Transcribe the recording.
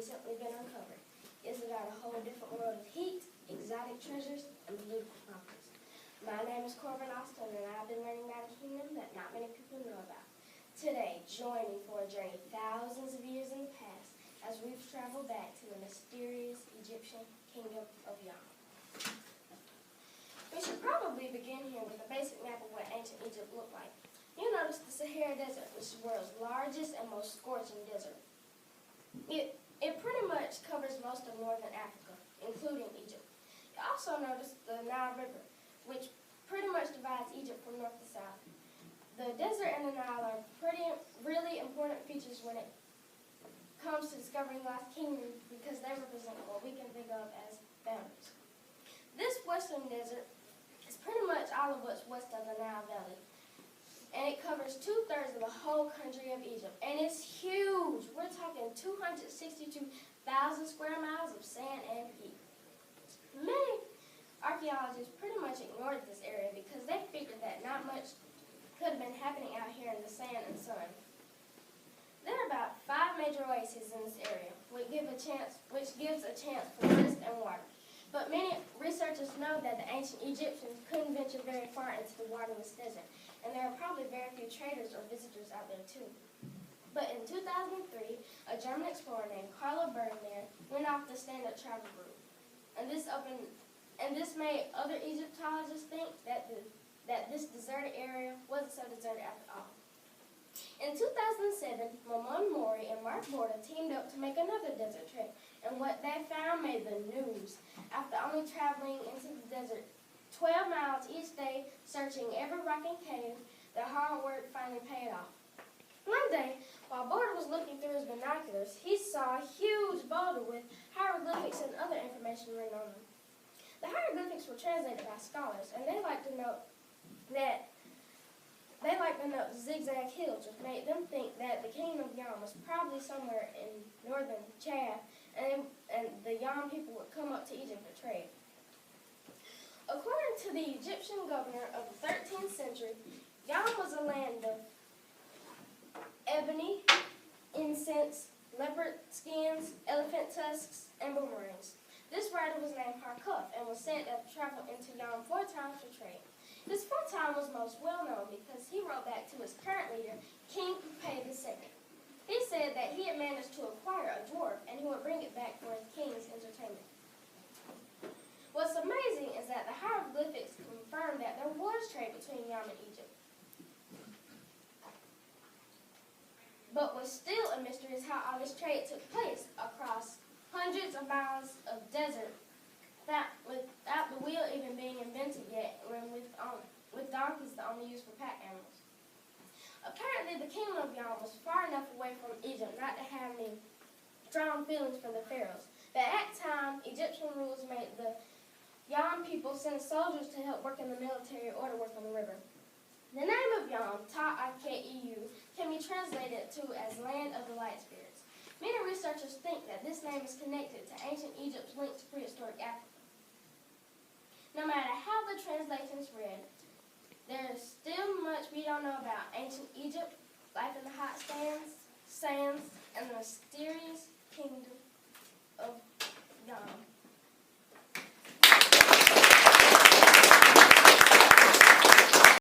recently been uncovered. It's about a whole different world of heat, exotic treasures, and beautiful properties. My name is Corbin and I've been learning about a kingdom that not many people know about. Today, join me for a journey thousands of years in the past as we've traveled back to the mysterious Egyptian kingdom of Yam. We should probably begin here with a basic map of what ancient Egypt looked like. You'll notice the Sahara Desert, which is the world's largest and most scorching desert. It pretty much covers most of northern Africa, including Egypt. You also notice the Nile River, which pretty much divides Egypt from north to south. The desert and the Nile are really important features when it comes to discovering lost kingdoms because they represent what we can think of as boundaries. This western desert is pretty much all of what's west of the Nile Valley, and it covers 2/3 of the whole country of Egypt, and it's huge. We're talking 262,000 square miles of sand and heat. Many archaeologists pretty much ignored this area because they figured that not much could have been happening out here in the sand and sun. There are about 5 major oases in this area, which gives a chance for rest and water. But many researchers know that the ancient Egyptians couldn't venture very far into the waterless desert, and there are probably very few traders or visitors out there too. But in 2003, a German explorer named Carlo Bernner went off the standard travel route, and this made other Egyptologists think that this deserted area wasn't so deserted after all. In 2007, Maman Mori and Mark Borda teamed up to make another desert trip, and what they found made the news. After only traveling into the desert 12 miles each day, searching every rock and cave, their hard work finally paid off. One day, while Borda was looking through his binoculars, he saw a huge boulder with hieroglyphics and other information written on them. The hieroglyphics were translated by scholars, and they like to note zigzag hills, which made them think that the kingdom of Yam was probably somewhere in northern Chad, and the Yam people would come up to Egypt to trade. According to the Egyptian governor of the 13th century, Yam was a land of ebony, incense, leopard skins, elephant tusks, and boomerangs. This writer was named Harkuf and was said to have traveled into Yam 4 times for trade. This 4th time was most well known because he wrote back to his current leader, King Poupée II. He said that he had managed to acquire a dwarf and he would bring it back for his king's entertainment. What's amazing is that the hieroglyphics confirm that there was trade between Yam and Egypt. But what's still a mystery is how all this trade took place across hundreds of miles of desert without the wheel even being invented yet, and with donkeys the only used for pack animals. Apparently, the kingdom of Yam was far enough away from Egypt not to have any strong feelings for the pharaohs. But at the time, Egyptian rules made the Yam people send soldiers to help work in the military or to work on the river. The name of Yam, Ta-I-K-E-U, can be translated to as land of the light spirits. Many researchers think that this name is connected to ancient Egypt's link to prehistoric Africa. No matter how the translations read, there is still much we don't know about ancient Egypt, life in the hot sands, and the mysterious kingdom of Yam.